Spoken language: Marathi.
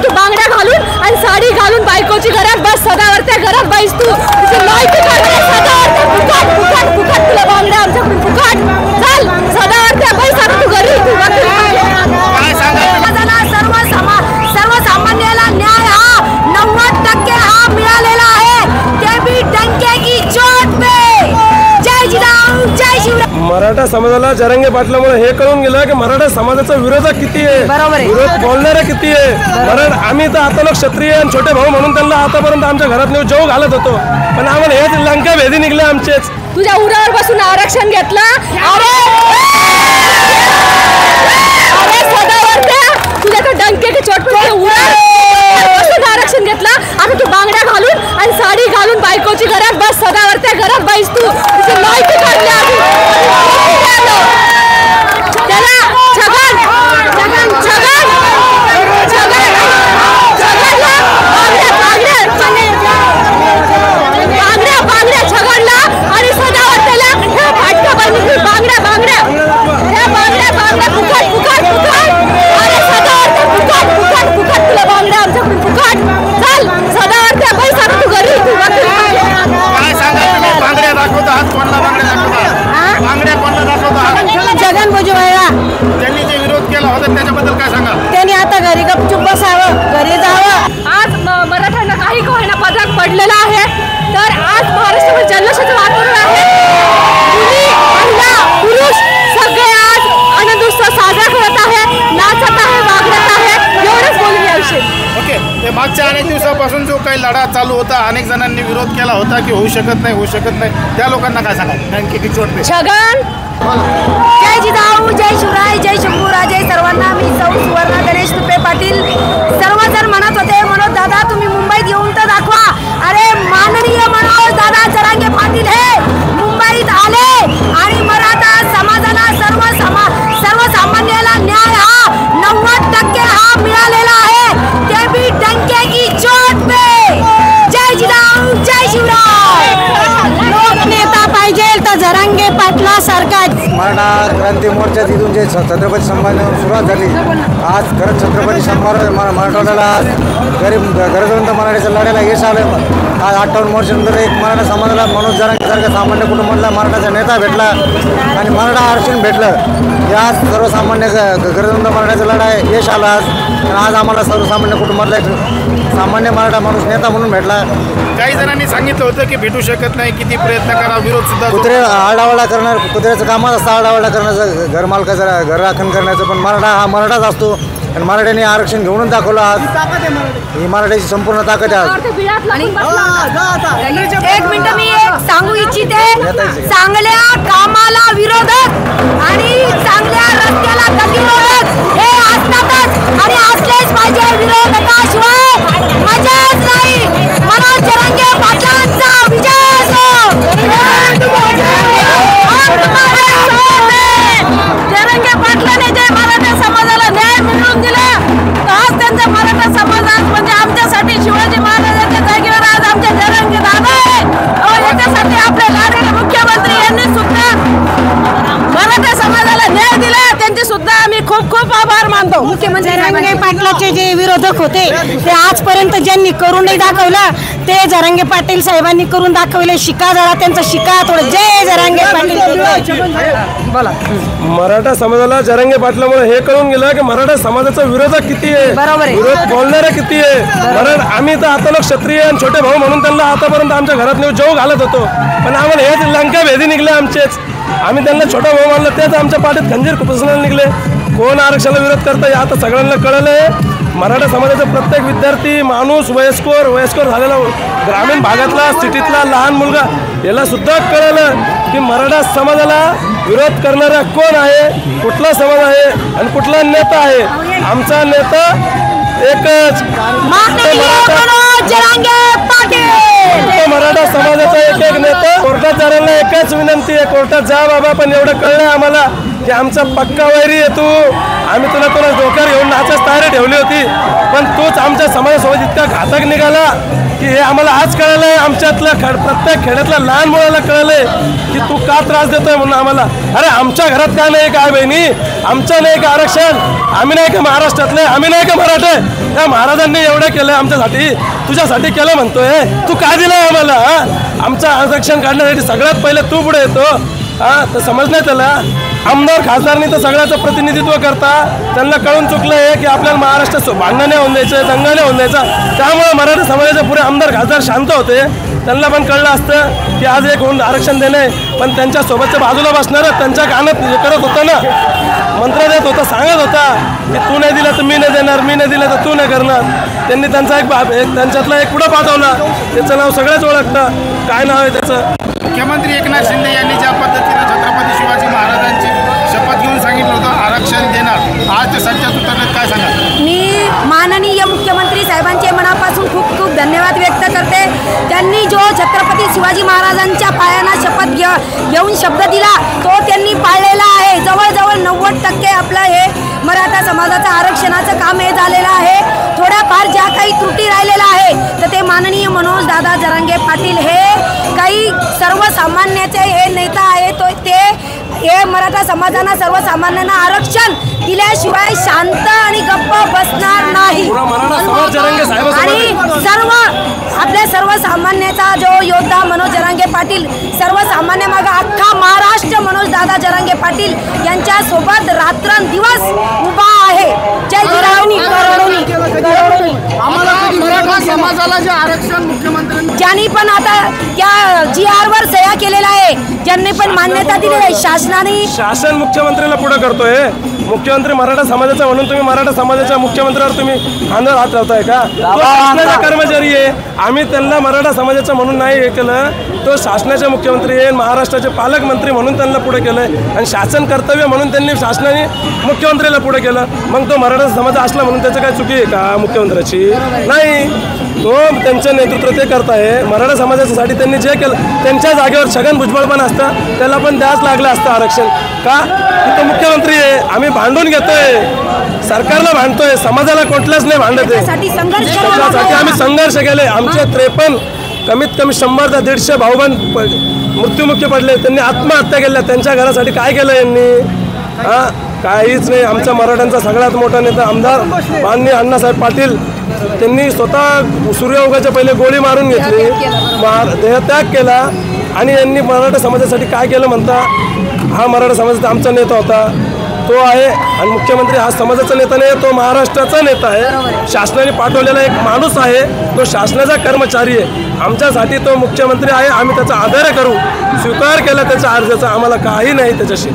तू बांगड्या घालून आणि साडी घालून बायकोची घरात बस, सदावरच्या घरात बैस तू. फुकट तुला बांगड्या आमच्याकडून फुकट. चल सदावरच्या बैस आता तू घरी. सर्वसामान्याला न्याय हा 90% हा मिळालेला आहे, ते भी डंके की चोट पे. जय जिजाऊ जय शिवराय. मराठा समाजाला जरांगे पाटलामुळे हे कळून गेलं की मराठा समाजाचा विरोधक किती आहे, विरोध बोलणारे किती आहे. आम्ही तर आता लोक क्षत्रिय आणि छोटे भाऊ म्हणून त्यांना आतापर्यंत आमच्या घरात नेऊन जेव घालत होतो, पण आम्हाला हेच लंका भेदी निघले आमचेच. तुझ्या उरावर बसून आरक्षण घेतलं. तुझ्या तर डंके की चोट पे उरावर आरक्षण घेतलं. आता तू बांगड्या घालून आणि साडी घालून बायकोची घरात बस, सदावरच्या घरात बैस तू. त्यांनी आता घरी गपचूप बसावं, घरी जावं. आज मराठ्यांना काही कोणाला पदक पडलेला आहे, तर आज महाराष्ट्रामध्ये जल्लोषाचं वातावरण आहे. मुली, महिला, पुरुष सगळे आज आनंद उत्सव साजरा करत आहे, नाचत आहे, वागत आहे. एवढंच बोलून याविषयी. ओके, ते मागच्या अनेक दिवसापासून जो काही लढा चालू होता, अनेक जणांनी विरोध केला होता की होऊ शकत नाही, त्या लोकांना काय सांगा? डंके की चोट पे. छगन, जय जिजाऊ जय शिवराय जय शंभूराजे सर्वांना. मी सौ सुवर्णा गणेश तुपे पाटील. सर्वजण म्हणत होते मनोज दादा तुम्ही मुंबईत येऊन तर दाखवा. अरे माननीय मनोज दादा जरांगे पाटील हे मुंबईत आले आणि मराठा समाजाला सर्वसामान्याला न्याय हा 90% हा मिळालेला आहे, ते भी डंके की चोट पे. जय जिजाऊ जय शिवराय. लोकनेता पाहिजे तर जरांगे पाटला सारखा. मराठा क्रांती मोर्चा तिथून जे छत्रपती संभाजीनगर सुरुवात झाली, आज खरंच छत्रपती मराठवाड्याला आज गरजवंत मराठीच्या लढ्याला यश आलं. आज 58 वर्षानंतर एक मराठा समाजाला मनोज जरांगेसारख्या सामान्य कुटुंबाला मराठाचा नेता भेटला आणि मराठा आरक्षण भेटलं. याच सर्वसामान्य गरजवंत मराठ्याचा लढा आहे, यश आला आज आम्हाला सर्वसामान्य कुटुंबातला एक सामान्य मराठा माणूस नेता म्हणून भेटला. काही जणांनी सांगितलं होतं की भेटू शकत नाही, किती प्रयत्न करा, विरोध सुद्धा. कुत्रे आरडाओरडा करणार, कुत्र्याचं कामच असतं आरडाओरडा करण्याचं, घर मालकाचं घर राखण करण्याचं, पण मराठा हा मराठाच असतो आणि मराठ्यांनी आरक्षण घेऊन दाखवलं. आज ही मराठ्याची संपूर्ण ताकद आहे. एक मिनिट मी एक सांगू इच्छिते. चांगल्या कामाला विरोधक आणि चांगल्या रस्त्याला गतिरोधक हे असतातच आणि असलेच पाहिजे. विरोधकाशिवाय मजाच नाही. मनोज जरांगे पाटलांचा विजय असो. जरांगे पाटलाने जे मराठा समाजाला न्याय मिळवून दिला, आज त्यांचा मराठा समाज म्हणजे आमच्यासाठी शिवाजी महाराजांच्या जागेवर आज आमच्या जरांगे दादा आहे. याच्यासाठी आपले लाडके मुख्यमंत्री यांनी सुद्धा मराठा समाजाला न्याय दिला, त्यांचे सुद्धा आम्ही खूप खूप आभार मानतो. मुख्यमंत्री जरांगे पाटलाचे जे विरोधक होते ते आजपर्यंत ज्यांनी करून नाही दाखवलं ते जरांगे पाटील साहेबांनी करून दाखवले. शिका जरा त्यांचा शिका थोडं. जय जरांगे पाटील. बोला. मराठा समाजाला जरांगे पाटलामुळे हे कळून गेलं की मराठा समाजाचा विरोधक किती आहे, विरोध बोलणारे किती आहे. आम्ही तर आता लोक क्षत्रिय आणि छोटे भाऊ म्हणून त्यांना आतापर्यंत आमच्या घरात नेऊन जेव घालत होतो, पण आम्हाला हेच लंका भेदी निघले आमचेच. आम्ही त्यांना छोटा भाऊ मानलं, तेच आमच्या पाठीत खंजीर खुपसण्याला निघले. कोण आरक्षणाला विरोध करतं हे आता सगळ्यांना कळलं आहे. मराठा समाजाचा प्रत्येक विद्यार्थी माणूस वयस्कर झालेला ग्रामीण भागातला सिटीतला लहान मुलगा याला सुद्धा कळलं की मराठा समाजाला विरोध करणारा कोण आहे, कुठला समाज आहे आणि कुठला नेता आहे. आमचा नेता एकच मराठा समाजाचा एक नेता. कोर्टात जाण्याला एकच विनंती आहे, कोर्टात जा बाबा. पण एवढं कळलंय आम्हाला की आमचा पक्का वैरी आहे तू. आम्ही तुला डोक्यावर घेऊन नाचाच तयारी ठेवली होती, पण तूच आमच्या समाजासोबत इतका घातक निघाला की हे आम्हाला आज कळलंय. आमच्यातल्या प्रत्येक खेड्यातल्या लहान मुलाला कळलंय की तू का त्रास देतोय म्हणून आम्हाला. अरे आमच्या घरात काय नाही काय बहिणी, आमचं नाही का आरक्षण, आम्ही नाही का महाराष्ट्रातले, आम्ही नाही का मराठे, त्या महाराजांनी एवढं केलं आमच्यासाठी, तुझ्यासाठी केलं म्हणतोय, तू काय दिलंय आम्हाला? आमचं आरक्षण काढण्यासाठी सगळ्यात पहिले तू पुढे येतो, तर समज नाही त्याला. आमदार खासदारनी तर सगळ्याचं प्रतिनिधित्व करता, त्यांना कळून चुकलं आहे की आपल्याला महाराष्ट्रात भांडणं नाही होऊन द्यायचं, दंगा नाही होऊन द्यायचा. त्यामुळे मराठा समाजाचे पुढे आमदार खासदार शांत होते. त्यांना पण कळलं असतं की आज एक होऊन आरक्षण देणे, पण त्यांच्या सोबतच्या बाजूला बसणार त्यांच्या कानात हे करत होता ना, मंत्र देत होता, सांगत होता की तू नाही दिलं तर मी नाही देणार, मी नाही दिलं तर तू नाही करणार. त्यांनी त्यांचा त्यांच्यातला एक पुढं पाठवला, त्याचं नाव सगळ्याच ओळखतं. काय नाव आहे त्याचं? मुख्यमंत्री एकनाथ शिंदे यांनी ज्या पद्धतीनं छत्रपती शिवाजी महाराजांची शपथ घेऊन सांगितलं होतं आरक्षण देणार, आज ते सत्यात उतरण्यात काय सांगा? मी माननीय मुख्यमंत्री साहेबांचे मनापासून खूप खूप धन्यवाद व्यक्त करते. त्यांनी जो छत्रपती शिवाजी महाराजांच्या पायांना शपथ घेऊन शब्द दिला तो त्यांनी पाळलेला आहे. जवळजवळ 90% आपलं हे मराठा समाजाचं आरक्षणाचं काम हे झालेलं आहे. थोड्याफार ज्या काही त्रुटी राहिलेल्या आहे तर ते माननीय मनोज दादा जरांगे पाटील हे काही सर्वसामान्याचे हे नेता आहे, तो ते हे मराठा समाजांना सर्वसामान्यांना आरक्षण दिल्याशिवाय शांत आणि गप्प बसणार नाही. आणि आपल्या सर्वसामान्याचा जो योद्धा मनोज जरांगे पाटील, सर्वसामान्य मागं अख्खा महाराष्ट्र मनोज दादा जरांगे पाटील यांच्या सोबत रात्रंदिवस उभा आहे. जय जिजाऊ. मराठा समाजाला जे आरक्षण मुख्यमंत्र्यांनी ज्यांनी पण आता त्या GR वर सह्या केलेला आहे, ज्यांनी पण मान्यता दिलेली आहे शासनाने. शासन मुख्यमंत्र्याला पुढे करतोय. मुख्यमंत्री मराठा समाजाचा म्हणून तुम्ही मराठा समाजाच्या मुख्यमंत्र्यावर तुम्ही खांद्यावर हात लावताय का? तो शासनाचा कर्मचारी आहे. आम्ही त्यांना मराठा समाजाचं म्हणून नाही हे केलं, तो शासनाचे मुख्यमंत्री आहे, महाराष्ट्राचे पालकमंत्री म्हणून त्यांना पुढे केलंय आणि शासन कर्तव्य म्हणून त्यांनी शासनाने मुख्यमंत्र्याला पुढे केलं. मग तो मराठा समाज असला म्हणून त्याचं काय चुकी आहे का मुख्यमंत्र्याची? नाही, तो त्यांचं नेतृत्व ते करताय. मराठा समाजासाठी त्यांनी जे केलं, त्यांच्या जागेवर छगन भुजबळ पण असतं, त्याला पण द्याच लागलं असतं आरक्षण का? तो मुख्यमंत्री आहे. आम्ही भांडून घेतोय, सरकारला भांडतोय, समाजाला कुठल्याच नाही भांडत आहे. त्याच्यासाठी आम्ही संघर्ष केले. आमचे 53 कमीत कमी 100 ते 150 भाऊबंद मृत्युमुखी पडले, त्यांनी आत्महत्या केल्या. त्यांच्या घरासाठी काय केलं यांनी? काहीच नाही. आमच्या मराठ्यांचा सगळ्यात मोठा नेता आमदार माननीय अण्णासाहेब पाटील, त्यांनी स्वतः सूर्योदयाच्या पहिले गोळी मारून घेतली, देहत्याग केला आणि यांनी मराठा समाजासाठी काय केलं म्हणता? हा मराठा समाजाचा आमचा नेता होता, तो आहे. आणि मुख्यमंत्री हा समाजाचा नेता नाही, तो महाराष्ट्राचा नेता आहे. शासनाने पाठवलेला एक माणूस आहे, तो शासनाचा कर्मचारी आहे. आमच्यासाठी तो मुख्यमंत्री आहे. आम्ही त्याचा आदर करू, स्वीकार केला त्याच्या अर्जाचा, आम्हाला काही नाही त्याच्याशी.